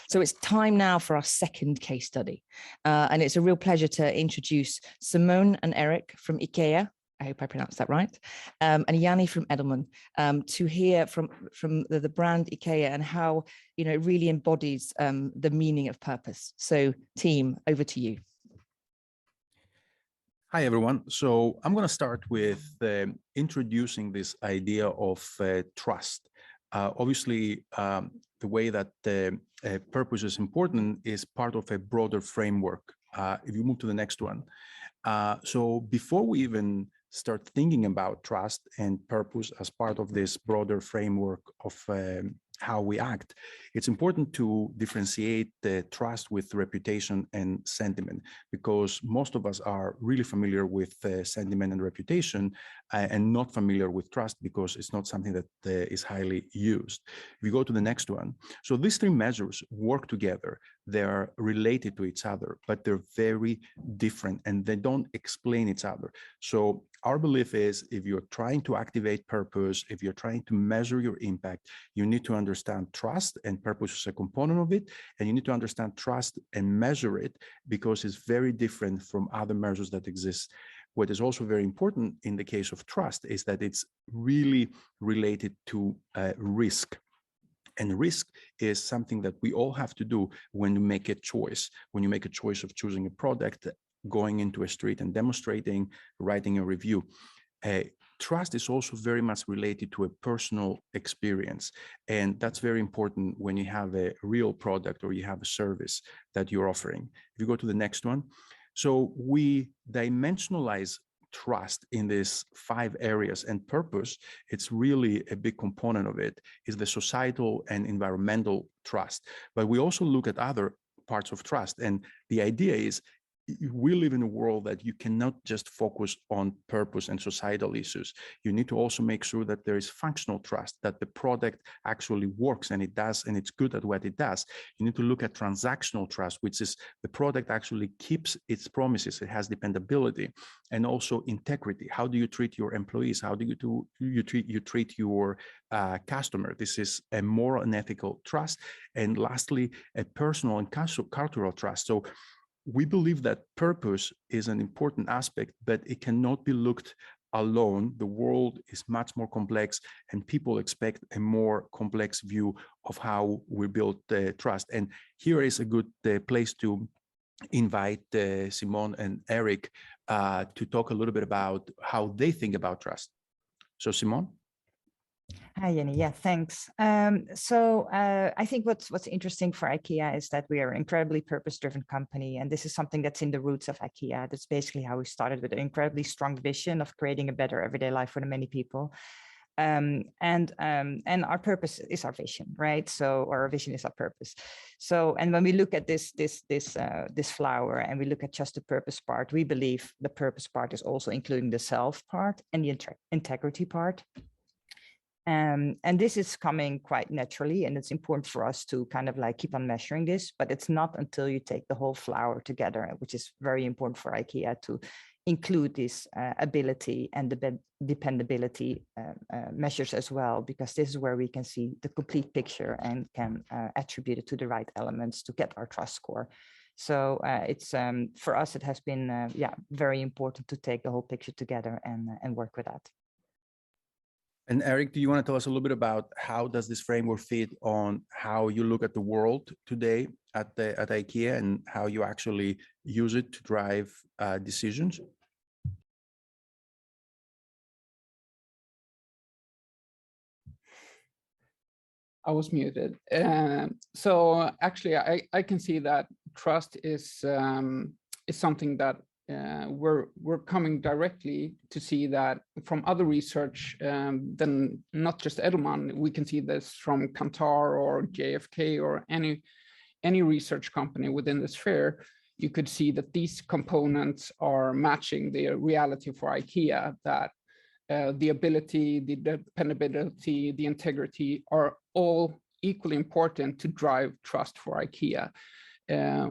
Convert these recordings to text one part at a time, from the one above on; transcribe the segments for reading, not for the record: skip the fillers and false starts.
So it's time now for our second case study. And it's a real pleasure to introduce Simone and Erik from IKEA. I hope I pronounced that right. And Yannis from Edelman, to hear from the brand IKEA and how, it really embodies the meaning of purpose. So team, over to you. Hi, everyone. So I'm going to start with introducing this idea of trust. Obviously, the way that purpose is important is part of a broader framework. If you move to the next one. So before we even start thinking about trust and purpose as part of this broader framework of how we act, it's important to differentiate the trust with reputation and sentiment, because most of us are really familiar with sentiment and reputation and not familiar with trust because it's not something that is highly used. If you go to the next one, so these three measures work together. They're related to each other, but they're very different and they don't explain each other. So our belief is if you're trying to activate purpose, if you're trying to measure your impact, you need to understand trust, and purpose is a component of it. And you need to understand trust and measure it because it's very different from other measures that exist. What is also very important in the case of trust is that it's really related to risk. And risk is something that we all have to do when you make a choice. When you make a choice of choosing a product, going into a street and demonstrating, writing a review. Trust is also very much related to a personal experience. And that's very important when you have a real product or you have a service that you're offering. If you go to the next one. So we dimensionalize trust in these 5 areas, and purpose, it's really a big component of it, is the societal and environmental trust. But we also look at other parts of trust. And the idea is we live in a world that you cannot just focus on purpose and societal issues. You need to also make sure that there is functional trust, that the product actually works and it does, and it's good at what it does. You need to look at transactional trust, which is the product actually keeps its promises. It has dependability, and also integrity. How do you treat your employees? How do you treat your customer? This is a moral and ethical trust. And lastly, a personal and cultural trust. So we believe that purpose is an important aspect, but it cannot be looked alone. The world is much more complex, and people expect a more complex view of how we build trust. And here is a good place to invite Simone and Erik to talk a little bit about how they think about trust. So, Simone? Hi, Yannis. Yeah, thanks. I think what's interesting for IKEA is that we are an incredibly purpose-driven company, and this is something that's in the roots of IKEA. That's basically how we started, with an incredibly strong vision of creating a better everyday life for the many people. And our purpose is our vision, right? So our vision is our purpose. So, and when we look at this flower and we look at just the purpose part, we believe the purpose part is also including the self part and the integrity part. And this is coming quite naturally, and it's important for us to kind of like keep on measuring this, but it's not until you take the whole flower together, which is very important for IKEA to include this ability and the dependability measures as well, because this is where we can see the complete picture and can attribute it to the right elements to get our trust score. So it's for us, it has been very important to take the whole picture together and work with that. And Erik, do you want to tell us a little bit about how does this framework fit on how you look at the world today at IKEA and how you actually use it to drive decisions? I was muted. So actually, I can see that trust is something that we're coming directly to see that from other research than not just Edelman. We can see this from Kantar or JFK or any research company within the sphere. You could see that these components are matching the reality for IKEA, that the ability, the dependability, the integrity are all equally important to drive trust for IKEA.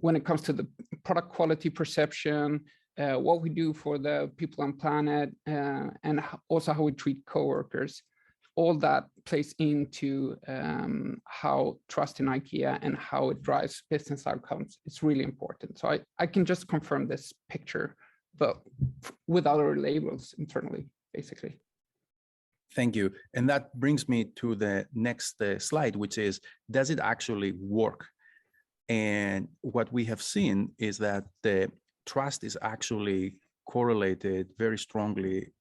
When it comes to the product quality perception, what we do for the people on planet, and also how we treat coworkers. all that plays into how trust in IKEA and how it drives business outcomes is really important. So I can just confirm this picture, but with other labels internally, basically. Thank you. And that brings me to the next slide, which is, does it actually work? And what we have seen is that the trust is actually correlated very strongly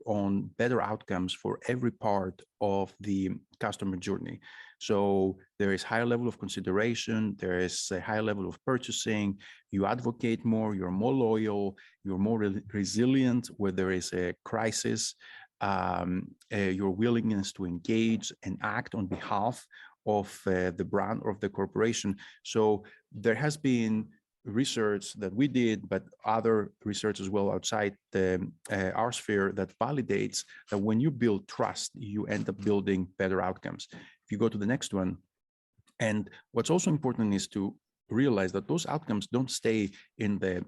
on better outcomes for every part of the customer journey. So there is higher level of consideration, there is a higher level of purchasing, you advocate more, you're more loyal, you're more resilient where there is a crisis, your willingness to engage and act on behalf of the brand or of the corporation. So there has been research that we did, but other research as well outside our sphere that validates that when you build trust, you end up building better outcomes. If you go to the next one, and what's also important is to realize that those outcomes don't stay in the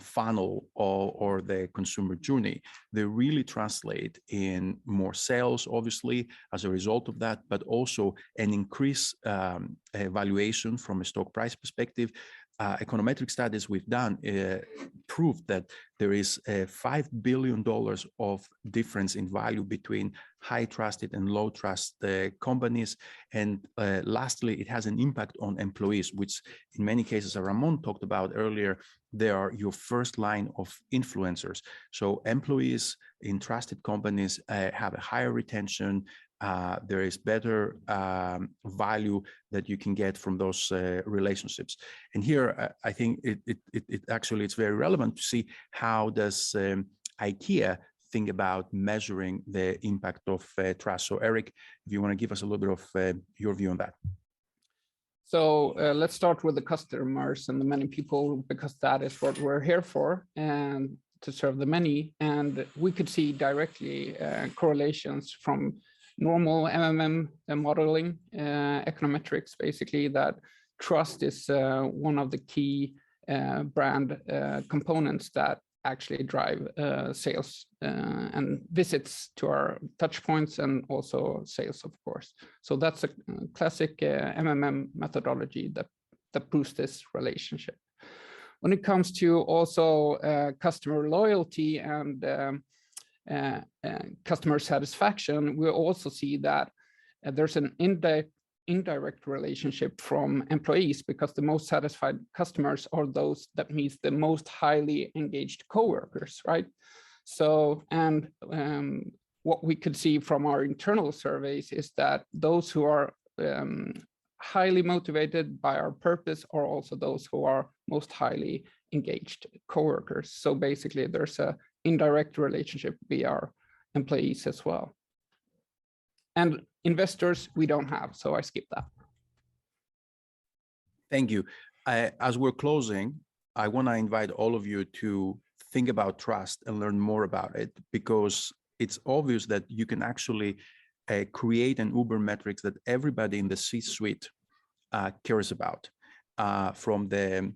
funnel or the consumer journey. They really translate in more sales, obviously, as a result of that, but also an increased valuation from a stock price perspective. Econometric studies we've done proved that there is $5 billion of difference in value between high trusted and low trust companies. And lastly, it has an impact on employees, which in many cases, as Ramon talked about earlier, they are your first line of influencers. So employees in trusted companies have a higher retention. There is better value that you can get from those relationships. And here, I think it actually it's very relevant to see how does IKEA think about measuring the impact of trust. So Erik, if you want to give us a little bit of your view on that. So let's start with the customers and the many people, because that is what we're here for, and to serve the many. And we could see directly correlations from normal MMM modeling, econometrics, basically, that trust is one of the key brand components that actually drive sales and visits to our touch points, and also sales, of course. So that's a classic MMM methodology that boosts this relationship. When it comes to also customer loyalty and customer satisfaction, we also see that there's an indirect relationship from employees, because the most satisfied customers are those that meet the most highly engaged coworkers, right? So, and what we could see from our internal surveys is that those who are highly motivated by our purpose are also those who are most highly engaged coworkers. So basically, there's a indirect relationship via our employees as well. And investors, we don't have, so I skip that. Thank you. As we're closing, I want to invite all of you to think about trust and learn more about it, because it's obvious that you can actually create an Uber metrics that everybody in the C-suite cares about, from the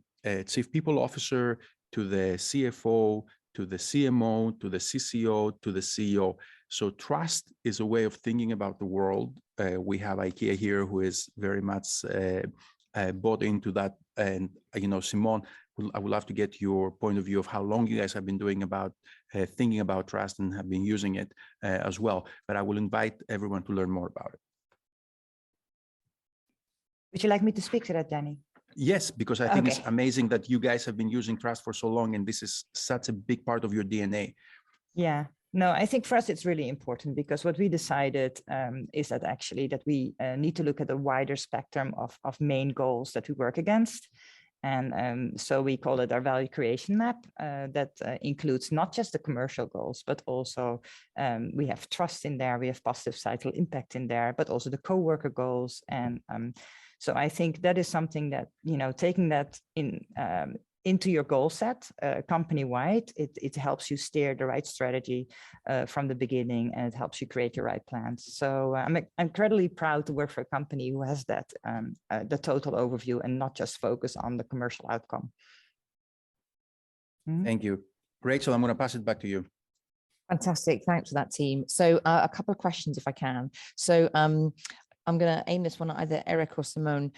chief people officer to the CFO, to the CMO, to the CCO, to the CEO. So trust is a way of thinking about the world. We have IKEA here who is very much bought into that. And, you know, Simone, I would love to get your point of view of how long you guys have been doing about thinking about trust and have been using it as well. But I will invite everyone to learn more about it. Would you like me to speak to that, Danny? Yes, because I think it's amazing that you guys have been using trust for so long, and this is such a big part of your DNA. Yeah, no, I think for us it's really important, because what we decided is that actually that we need to look at a wider spectrum of main goals that we work against. And so we call it our value creation map that includes not just the commercial goals, but also we have trust in there, we have positive societal impact in there, but also the co-worker goals. And so I think that is something that, you know, taking that in into your goal set company-wide, it helps you steer the right strategy from the beginning, and it helps you create your right plans. So I'm incredibly proud to work for a company who has that, the total overview, and not just focus on the commercial outcome. Thank you. Rachel, I'm going to pass it back to you. Fantastic. Thanks for that, team. So a couple of questions, if I can. So I'm going to aim this one at either Erik or Simone.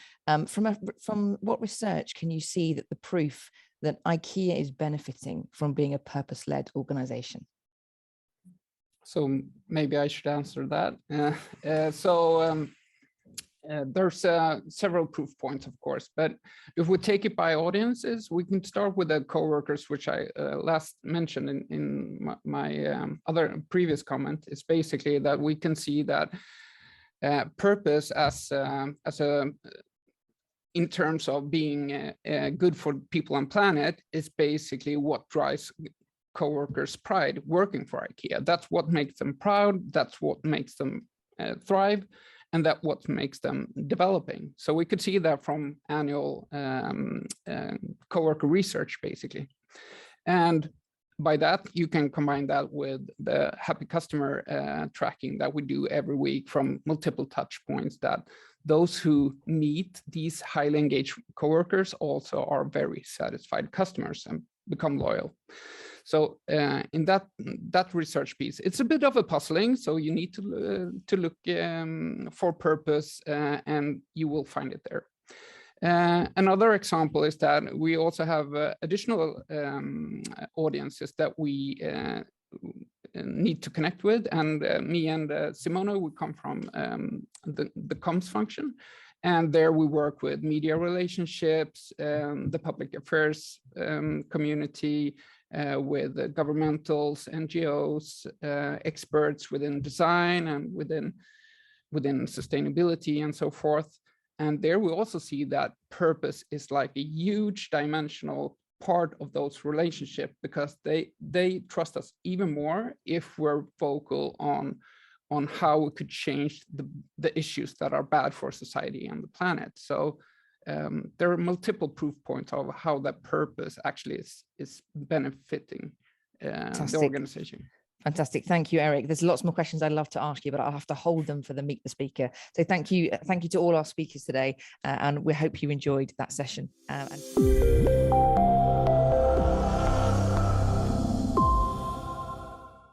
From what research can you see that the proof that IKEA is benefiting from being a purpose-led organization? So maybe I should answer that. There's several proof points, of course, but if we take it by audiences, we can start with the coworkers, which I last mentioned in my other previous comment. Is basically that we can see that purpose as in terms of being good for people and planet is basically what drives coworkers' pride working for IKEA. That's what makes them proud. That's what makes them thrive. And that's what makes them developing. So we could see that from annual coworker research, basically. And by that, you can combine that with the happy customer tracking that we do every week from multiple touch points, that those who meet these highly engaged coworkers also are very satisfied customers and become loyal. So in that research piece, it's a bit of a puzzling. So you need to look for purpose, and you will find it there. Another example is that we also have additional audiences that we need to connect with. And me and Simone, we come from the comms function. And there we work with media relationships, the public affairs community, with governmentals, NGOs, experts within design and within sustainability and so forth. And there we also see that purpose is like a huge dimensional part of those relationships, because they trust us even more if we're vocal on how we could change the issues that are bad for society and the planet. So there are multiple proof points of how that purpose actually is benefiting the organization. Fantastic. Thank you, Erik. There's lots more questions I'd love to ask you, but I'll have to hold them for the Meet the Speaker. So thank you to all our speakers today, and we hope you enjoyed that session.